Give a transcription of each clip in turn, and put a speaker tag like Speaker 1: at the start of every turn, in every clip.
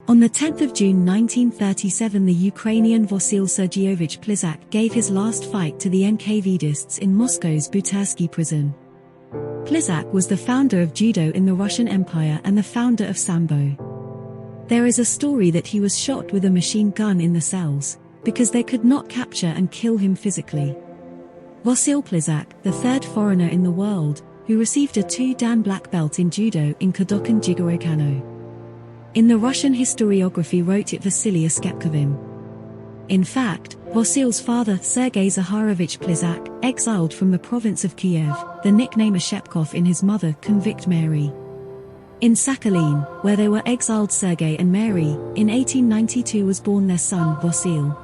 Speaker 1: On the 10th of June 1937, the Ukrainian Vasil Sergeyovich Plisak gave his last fight to the NKVDists in Moscow's Butirskii prison. Plisak was the founder of judo in the Russian Empire and the founder of Sambo. There is a story that he was shot with a machine gun in the cells, because they could not capture and kill him physically. Vasil Plisak, the third foreigner in the world, who received a 2-dan black belt in judo in Kodokan Jigorokano. In the Russian historiography wrote it Vasily Oskepkovim. In fact, Vasil's father, Sergey Zaharovich Plisak, exiled from the province of Kiev, the nickname Oshepkov in his mother, Convict Mary. In Sakhalin, where they were exiled, Sergey and Mary, in 1892 was born their son, Vasil.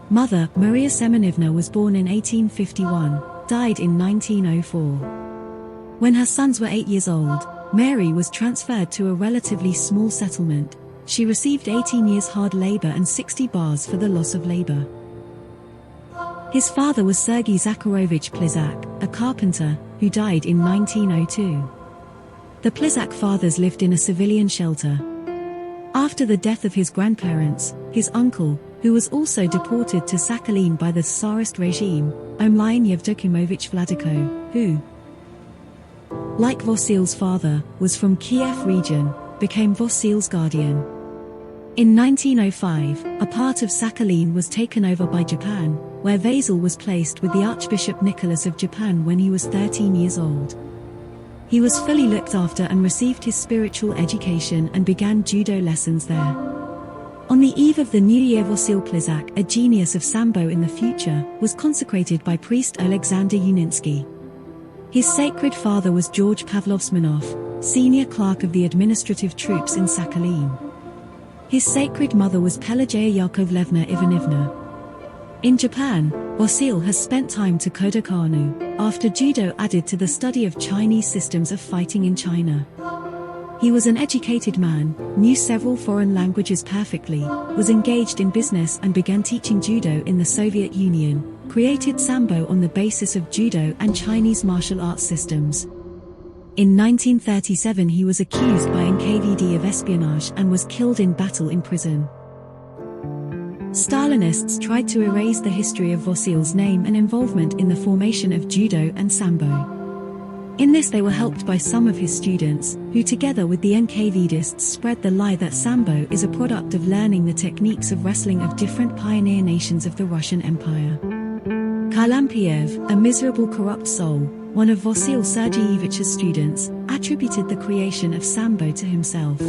Speaker 1: Mother, Maria Semenivna, was born in 1851, died in 1904. When her sons were 8 years old, Mary was transferred to a relatively small settlement. She received 18 years hard labor and 60 bars for the loss of labor. His father was Sergey Zakharovich Plisak, a carpenter, who died in 1902. The Plisak fathers lived in a civilian shelter. After the death of his grandparents, his uncle, who was also deported to Sakhalin by the Tsarist regime, Omlyan Yevdokimovich Vladiko, who, like Vasil's father, was from Kiev region, became Vasil's guardian. In 1905, a part of Sakhalin was taken over by Japan, where Vasil was placed with the Archbishop Nicholas of Japan when he was 13 years old. He was fully looked after and received his spiritual education and began judo lessons there. On the eve of the new year, Vasil Plisak, a genius of Sambo in the future, was consecrated by priest Alexander Uninsky. His sacred father was George Pavlovsmanov, senior clerk of the administrative troops in Sakhalin. His sacred mother was Pelageya Yakovlevna Ivanivna. In Japan, Vasil has spent time to Kodokanu, after judo added to the study of Chinese systems of fighting in China. He was an educated man, knew several foreign languages perfectly, was engaged in business and began teaching judo in the Soviet Union, created Sambo on the basis of judo and Chinese martial arts systems. In 1937 he was accused by NKVD of espionage and was killed in battle in prison. Stalinists tried to erase the history of Vasil's name and involvement in the formation of judo and Sambo. In this they were helped by some of his students, who together with the NKVDists spread the lie that Sambo is a product of learning the techniques of wrestling of different pioneer nations of the Russian Empire. Kalampiev, a miserable corrupt soul, one of Vasil Sergeyevich's students, attributed the creation of Sambo to himself.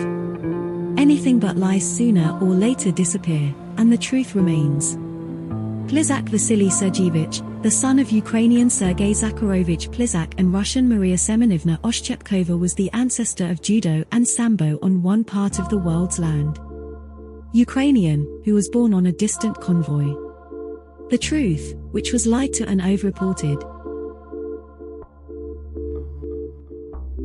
Speaker 1: Anything but lies sooner or later disappear, and the truth remains. Plisak Vasily Sergeyevich, the son of Ukrainian Sergey Zakharovich Plisak and Russian Maria Semenivna Oshchepkova, was the ancestor of judo and Sambo on one part of the world's land. Ukrainian, who was born on a distant convoy. The truth, which was lied to and overreported,